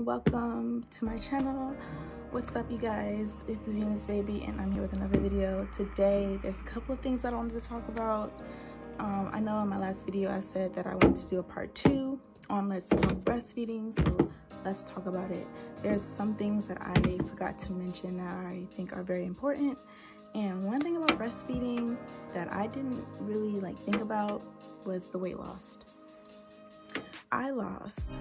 welcome to my channel. What's up, you guys? It's Venus Baby and I'm here with another video. Today there's a couple of things that I wanted to talk about. I know in my last video I said that I wanted to do a part 2 on Let's Talk Breastfeeding, so let's talk about it. There's some things that I forgot to mention that I think are very important, and one thing about breastfeeding that I didn't really think about was the weight loss. I lost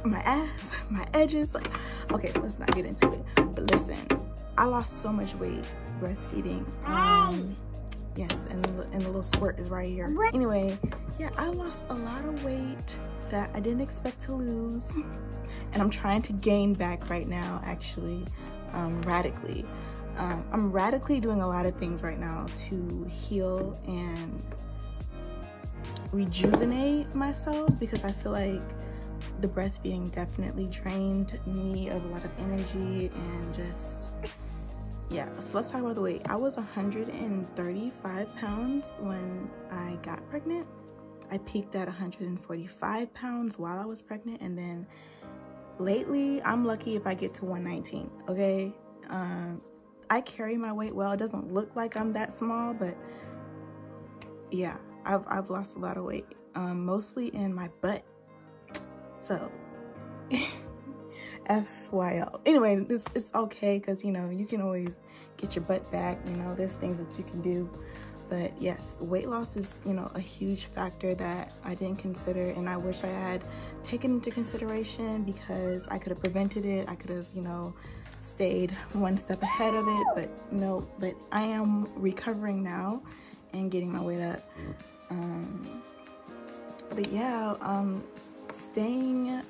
my ass, my edges, okay, let's not get into it, but listen, I lost so much weight breastfeeding. Yes, and the little squirt is right here. Anyway, yeah, I lost a lot of weight that I didn't expect to lose, and I'm trying to gain back right now, actually, radically. I'm radically doing a lot of things right now to heal and rejuvenate myself, because I feel like the breastfeeding definitely drained me of a lot of energy and just, yeah. So let's talk about the weight. I was 135 pounds when I got pregnant. I peaked at 145 pounds while I was pregnant, and then lately I'm lucky if I get to 119, okay? I carry my weight well. It doesn't look like I'm that small, but yeah, I've lost a lot of weight, mostly in my butt. So FYL. Anyway, it's okay, because you know, you can always get your butt back, you know, there's things that you can do. But yes, weight loss is, you know, a huge factor that I didn't consider, and I wish I had taken into consideration, because I could have prevented it. I could have, you know, stayed one step ahead of it, but no. But I am recovering now and getting my weight up. But yeah, staying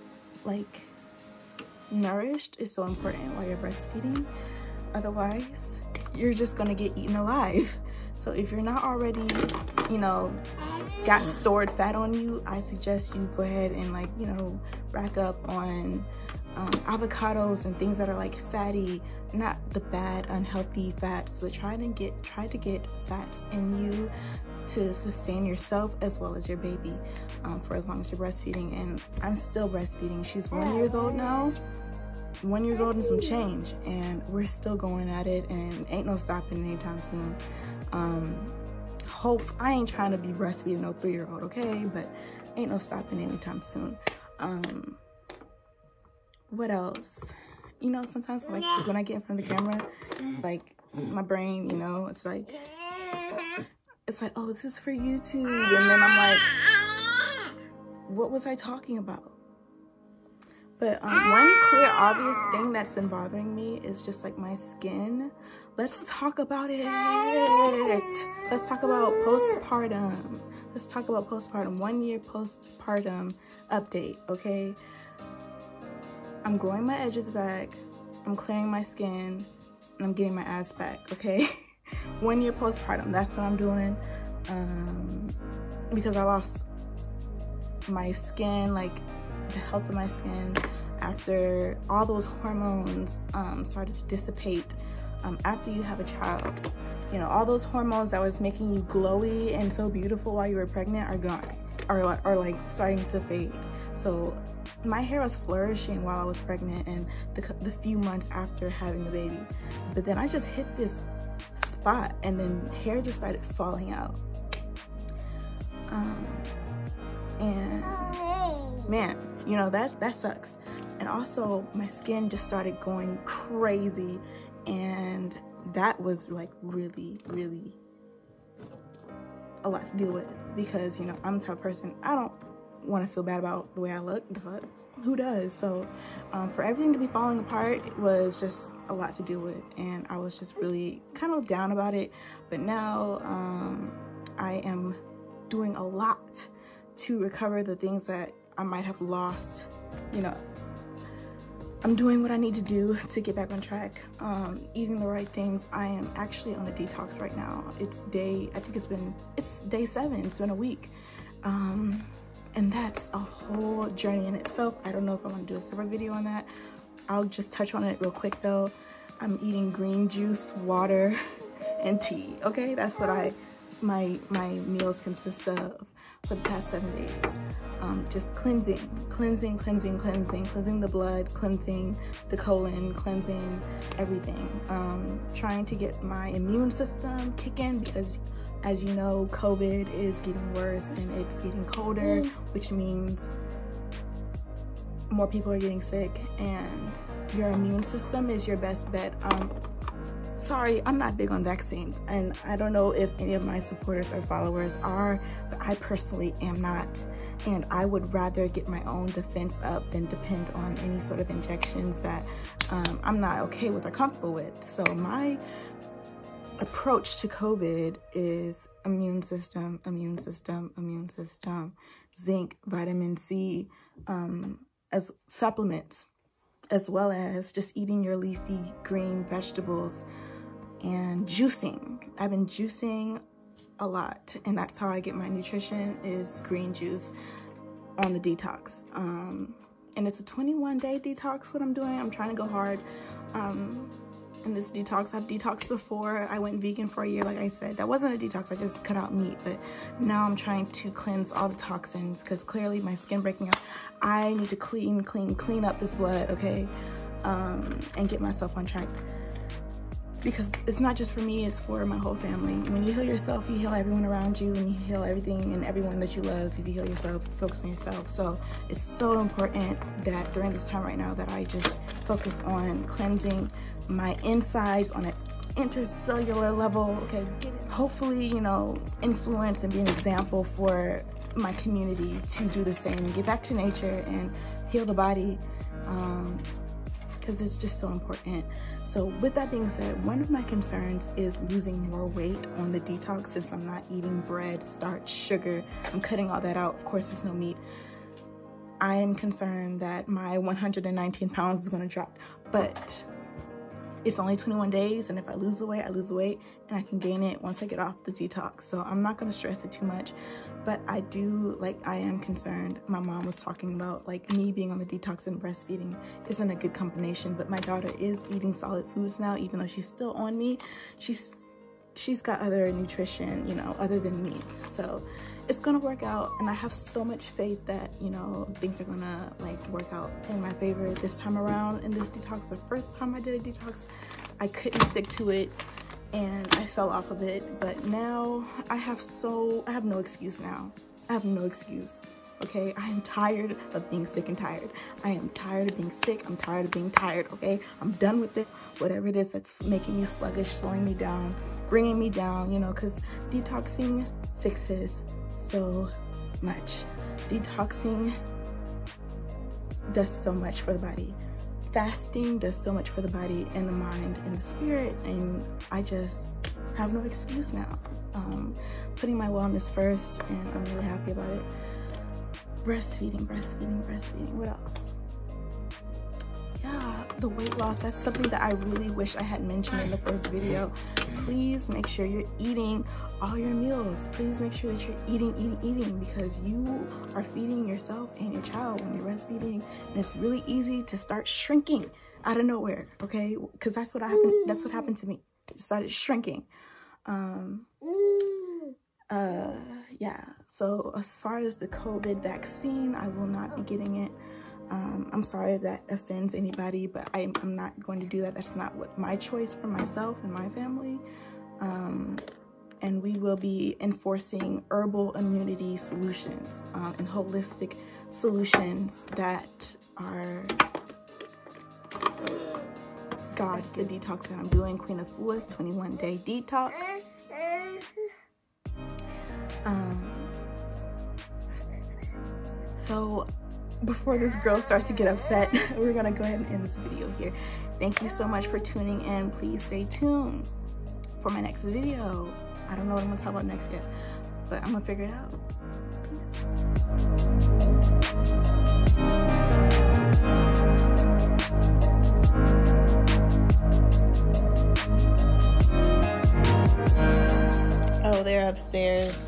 nourished is so important while you're breastfeeding. Otherwise, you're just gonna get eaten alive. So if you're not already, you know, got stored fat on you, I suggest you go ahead and you know, rack up on avocados and things that are fatty, not the bad unhealthy fats, but try to get fats in you to sustain yourself as well as your baby for as long as you're breastfeeding. And I'm still breastfeeding. She's 1 year old now, 1 year old and some change, and we're still going at it, and ain't no stopping anytime soon. I ain't trying to be breastfeeding no 3-year-old, okay, but ain't no stopping anytime soon. What else? You know, sometimes when I get in front of the camera, my brain, you know, it's like, oh, this is for YouTube, and then I'm like, what was I talking about? But one clear, obvious thing that's been bothering me is just my skin. Let's talk about it. Let's talk about postpartum. Let's talk about postpartum. 1 year postpartum update, okay? I'm growing my edges back, I'm clearing my skin, and I'm getting my ass back, okay? 1 year postpartum, that's what I'm doing. Because I lost my skin, the health of my skin, after all those hormones started to dissipate after you have a child. You know, all those hormones that was making you glowy and so beautiful while you were pregnant are gone, or starting to fade. So my hair was flourishing while I was pregnant and the few months after having the baby. But then I just hit this spot, and then hair just started falling out. And man, you know, that sucks. And also my skin just started going crazy, and that was really a lot to deal with, because you know, I'm the type of person, I don't want to feel bad about the way I look. The fuck, who does? So for everything to be falling apart, it was just a lot to deal with, and I was just really kind of down about it. But now I am doing a lot to recover the things that I might have lost. You know, I'm doing what I need to do to get back on track, eating the right things. I am actually on a detox right now. It's day 7, it's been a week. And that's a whole journey in itself. I don't know if I want to do a separate video on that. I'll just touch on it real quick though. I'm eating green juice, water, and tea, okay? That's what my meals consist of for the past 7 days. just cleansing the blood, cleansing the colon, cleansing everything. Trying to get my immune system kicking, because as you know, COVID is getting worse and it's getting colder, which means more people are getting sick, and your immune system is your best bet. Sorry, I'm not big on vaccines, and I don't know if any of my supporters or followers are, but I personally am not. And I would rather get my own defense up than depend on any sort of injections that I'm not okay with or comfortable with. So my approach to COVID is immune system, zinc, vitamin C, as supplements, as well as just eating your leafy green vegetables and juicing. I've been juicing a lot, and that's how I get my nutrition, is green juice on the detox. And it's a 21-day detox what I'm doing. I'm trying to go hard in this detox. I've detoxed before. I went vegan for a year, like I said. That wasn't a detox, I just cut out meat, but now I'm trying to cleanse all the toxins, because clearly my skin breaking out. I need to clean up this blood, okay? And get myself on track, because it's not just for me, it's for my whole family. When you heal yourself, you heal everyone around you, and you heal everything and everyone that you love. If you heal yourself, focus on yourself. So it's so important that during this time right now that I just focus on cleansing my insides on an intercellular level, okay? Hopefully, you know, influence and be an example for my community to do the same and get back to nature and heal the body, because it's just so important. So with that being said, one of my concerns is losing more weight on the detox, since I'm not eating bread, starch, sugar. I'm cutting all that out. Of course, there's no meat. I am concerned that my 119 pounds is going to drop, but it's only 21 days, and if I lose the weight, I lose the weight, and I can gain it once I get off the detox. So I'm not going to stress it too much, but I am concerned. My mom was talking about, like, me being on the detox and breastfeeding isn't a good combination, but my daughter is eating solid foods now, even though she's still on me. She's got other nutrition, you know, other than me. So it's gonna work out, and I have so much faith that, you know, things are gonna like work out in my favor this time around in this detox. The first time I did a detox, I couldn't stick to it and I fell off of it, but now I have no excuse now. I have no excuse. Okay, I am tired of being sick and tired. I am tired of being sick. I'm tired of being tired, okay? I'm done with it. Whatever it is that's making me sluggish, slowing me down, bringing me down, you know, because detoxing fixes so much. Detoxing does so much for the body. Fasting does so much for the body and the mind and the spirit, and I just have no excuse now. Putting my wellness first, and I'm really happy about it. Breastfeeding. What else? Yeah, the weight loss. That's something that I really wish I had mentioned in the first video. Please make sure you're eating all your meals. Please make sure that you're eating, because you are feeding yourself and your child when you're breastfeeding, and it's really easy to start shrinking out of nowhere, okay? Because that's what happened to me. It started shrinking. Yeah, so as far as the COVID vaccine, I will not be getting it. I'm sorry if that offends anybody, but I'm not going to do that. That's not what my choice for myself and my family. And we will be enforcing herbal immunity solutions and holistic solutions that are God's the detox that I'm doing. Queen of Foods 21-day detox. So before this girl starts to get upset, we're gonna go ahead and end this video here. Thank you so much for tuning in. Please stay tuned for my next video. I don't know what I'm gonna talk about next yet, but I'm gonna figure it out. Peace. Oh, they're upstairs.